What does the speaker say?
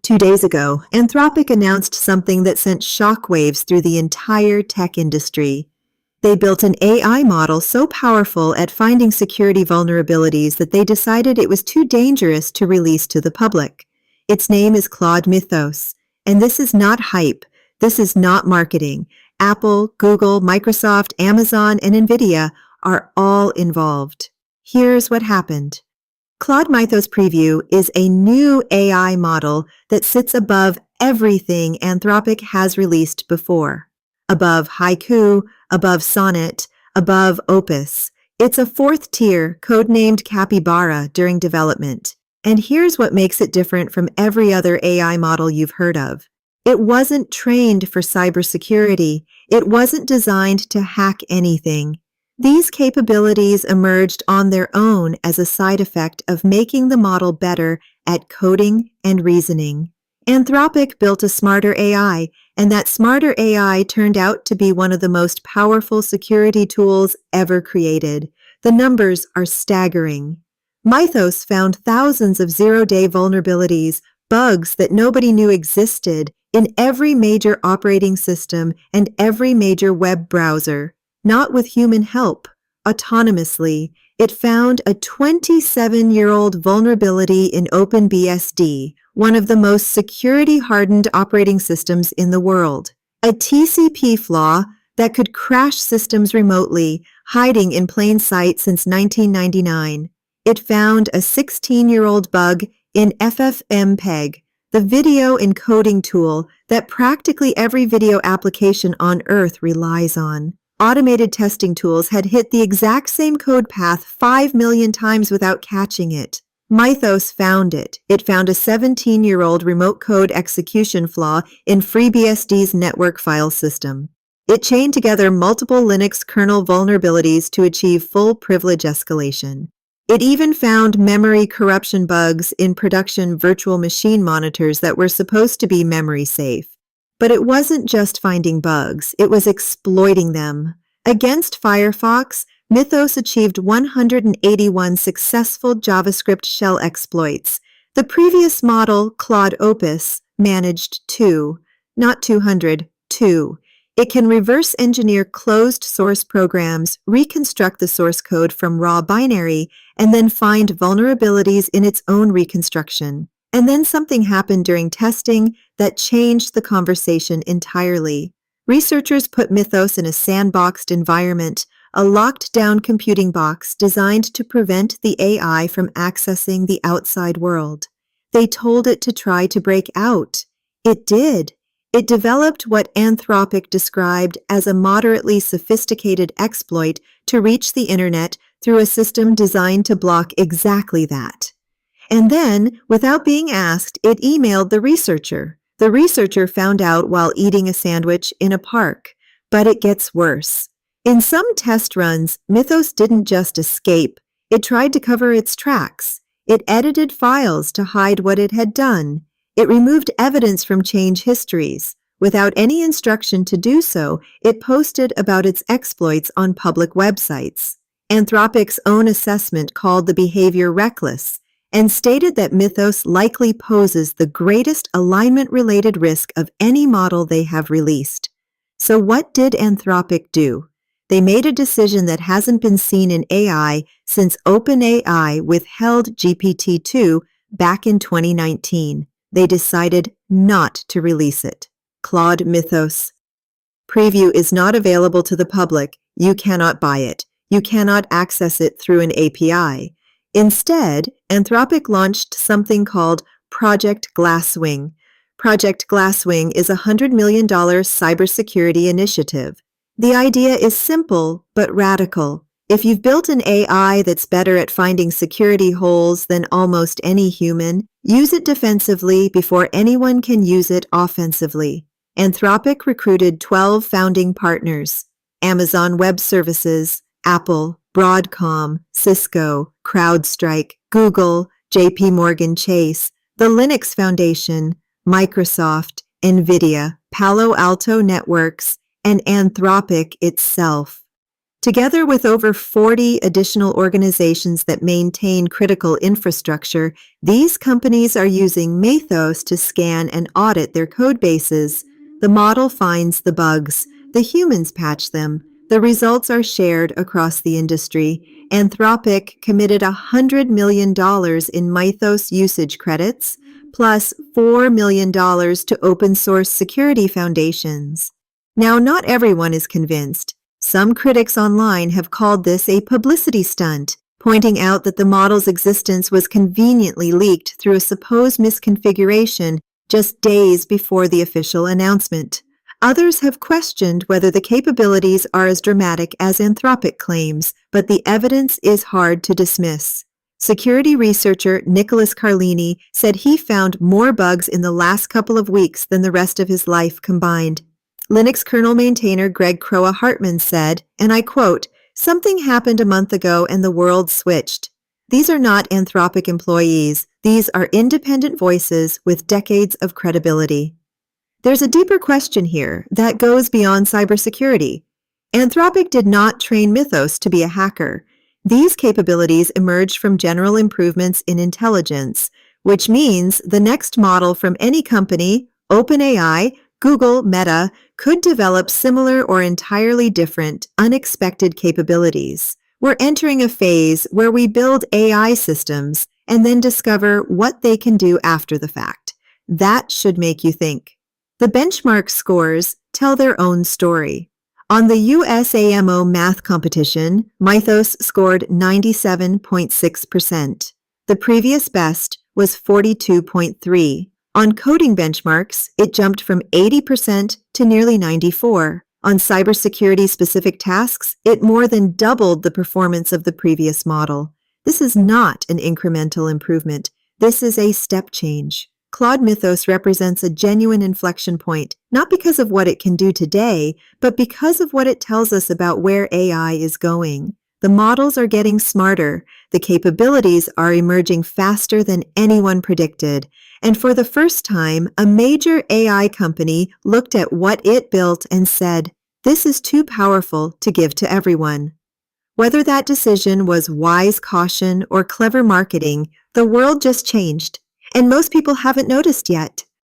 2 days ago, Anthropic announced something that sent shockwaves through the entire tech industry. They built an AI model so powerful at finding security vulnerabilities that they decided it was too dangerous to release to the public. Its name is Claude Mythos, and this is not hype. This is not marketing. Apple, Google, Microsoft, Amazon, and NVIDIA are all involved. Here's what happened. Claude Mythos Preview is a new AI model that sits above everything Anthropic has released before. Above Haiku, above Sonnet, above Opus. It's a fourth tier, codenamed Capybara, during development. And here's what makes it different from every other AI model you've heard of. It wasn't trained for cybersecurity. It wasn't designed to hack anything. These capabilities emerged on their own as a side effect of making the model better at coding and reasoning. Anthropic built a smarter AI, and that smarter AI turned out to be one of the most powerful security tools ever created. The numbers are staggering. Mythos found thousands of zero-day vulnerabilities, bugs that nobody knew existed, in every major operating system and every major web browser. Not with human help. Autonomously, it found a 27-year-old vulnerability in OpenBSD, one of the most security-hardened operating systems in the world. A TCP flaw that could crash systems remotely, hiding in plain sight since 1999. It found a 16-year-old bug in FFmpeg, the video encoding tool that practically every video application on Earth relies on. Automated testing tools had hit the exact same code path 5 million times without catching it. Mythos found it. It found a 17-year-old remote code execution flaw in FreeBSD's network file system. It chained together multiple Linux kernel vulnerabilities to achieve full privilege escalation. It even found memory corruption bugs in production virtual machine monitors that were supposed to be memory safe. But it wasn't just finding bugs, it was exploiting them. Against Firefox, Mythos achieved 181 successful JavaScript shell exploits. The previous model, Claude Opus, managed 2, not 200, 2. It can reverse engineer closed source programs, reconstruct the source code from raw binary, and then find vulnerabilities in its own reconstruction. And then something happened during testing that changed the conversation entirely. Researchers put Mythos in a sandboxed environment, a locked-down computing box designed to prevent the AI from accessing the outside world. They told it to try to break out. It did. It developed what Anthropic described as a moderately sophisticated exploit to reach the internet through a system designed to block exactly that. And then, without being asked, it emailed the researcher. The researcher found out while eating a sandwich in a park. But it gets worse. In some test runs, Mythos didn't just escape. It tried to cover its tracks. It edited files to hide what it had done. It removed evidence from change histories. Without any instruction to do so, it posted about its exploits on public websites. Anthropic's own assessment called the behavior reckless, and stated that Mythos likely poses the greatest alignment-related risk of any model they have released. So what did Anthropic do? They made a decision that hasn't been seen in AI since OpenAI withheld GPT-2 back in 2019. They decided not to release it. Claude Mythos. Preview is not available to the public. You cannot buy it. You cannot access it through an API. Instead, Anthropic launched something called Project Glasswing. Project Glasswing is a $100 million cybersecurity initiative. The idea is simple but radical. If you've built an AI that's better at finding security holes than almost any human, use it defensively before anyone can use it offensively. Anthropic recruited 12 founding partners: Amazon Web Services, Apple, Broadcom, Cisco, CrowdStrike, Google, JP Morgan Chase, the Linux Foundation, Microsoft, NVIDIA, Palo Alto Networks, and Anthropic itself. Together with over 40 additional organizations that maintain critical infrastructure, these companies are using Mythos to scan and audit their code bases. The model finds the bugs. The humans patch them. The results are shared across the industry. Anthropic committed $100 million in Mythos usage credits, plus $4 million to open source security foundations. Now, not everyone is convinced. Some critics online have called this a publicity stunt, pointing out that the model's existence was conveniently leaked through a supposed misconfiguration just days before the official announcement. Others have questioned whether the capabilities are as dramatic as Anthropic claims, but the evidence is hard to dismiss. Security researcher Nicholas Carlini said he found more bugs in the last couple of weeks than the rest of his life combined. Linux kernel maintainer Greg Crowe-Hartman said, and I quote, "Something happened a month ago and the world switched. These are not Anthropic employees. These are independent voices with decades of credibility." There's a deeper question here that goes beyond cybersecurity. Anthropic did not train Mythos to be a hacker. These capabilities emerged from general improvements in intelligence, which means the next model from any company, OpenAI, Google, Meta, could develop similar or entirely different, unexpected capabilities. We're entering a phase where we build AI systems and then discover what they can do after the fact. That should make you think. The benchmark scores tell their own story. On the USAMO math competition, Mythos scored 97.6%. The previous best was 42.3. On coding benchmarks, it jumped from 80% to nearly 94%. On cybersecurity-specific tasks, it more than doubled the performance of the previous model. This is not an incremental improvement. This is a step change. Claude Mythos represents a genuine inflection point, not because of what it can do today, but because of what it tells us about where AI is going. The models are getting smarter. The capabilities are emerging faster than anyone predicted. And for the first time, a major AI company looked at what it built and said, "This is too powerful to give to everyone." Whether that decision was wise caution or clever marketing, the world just changed. And most people haven't noticed yet.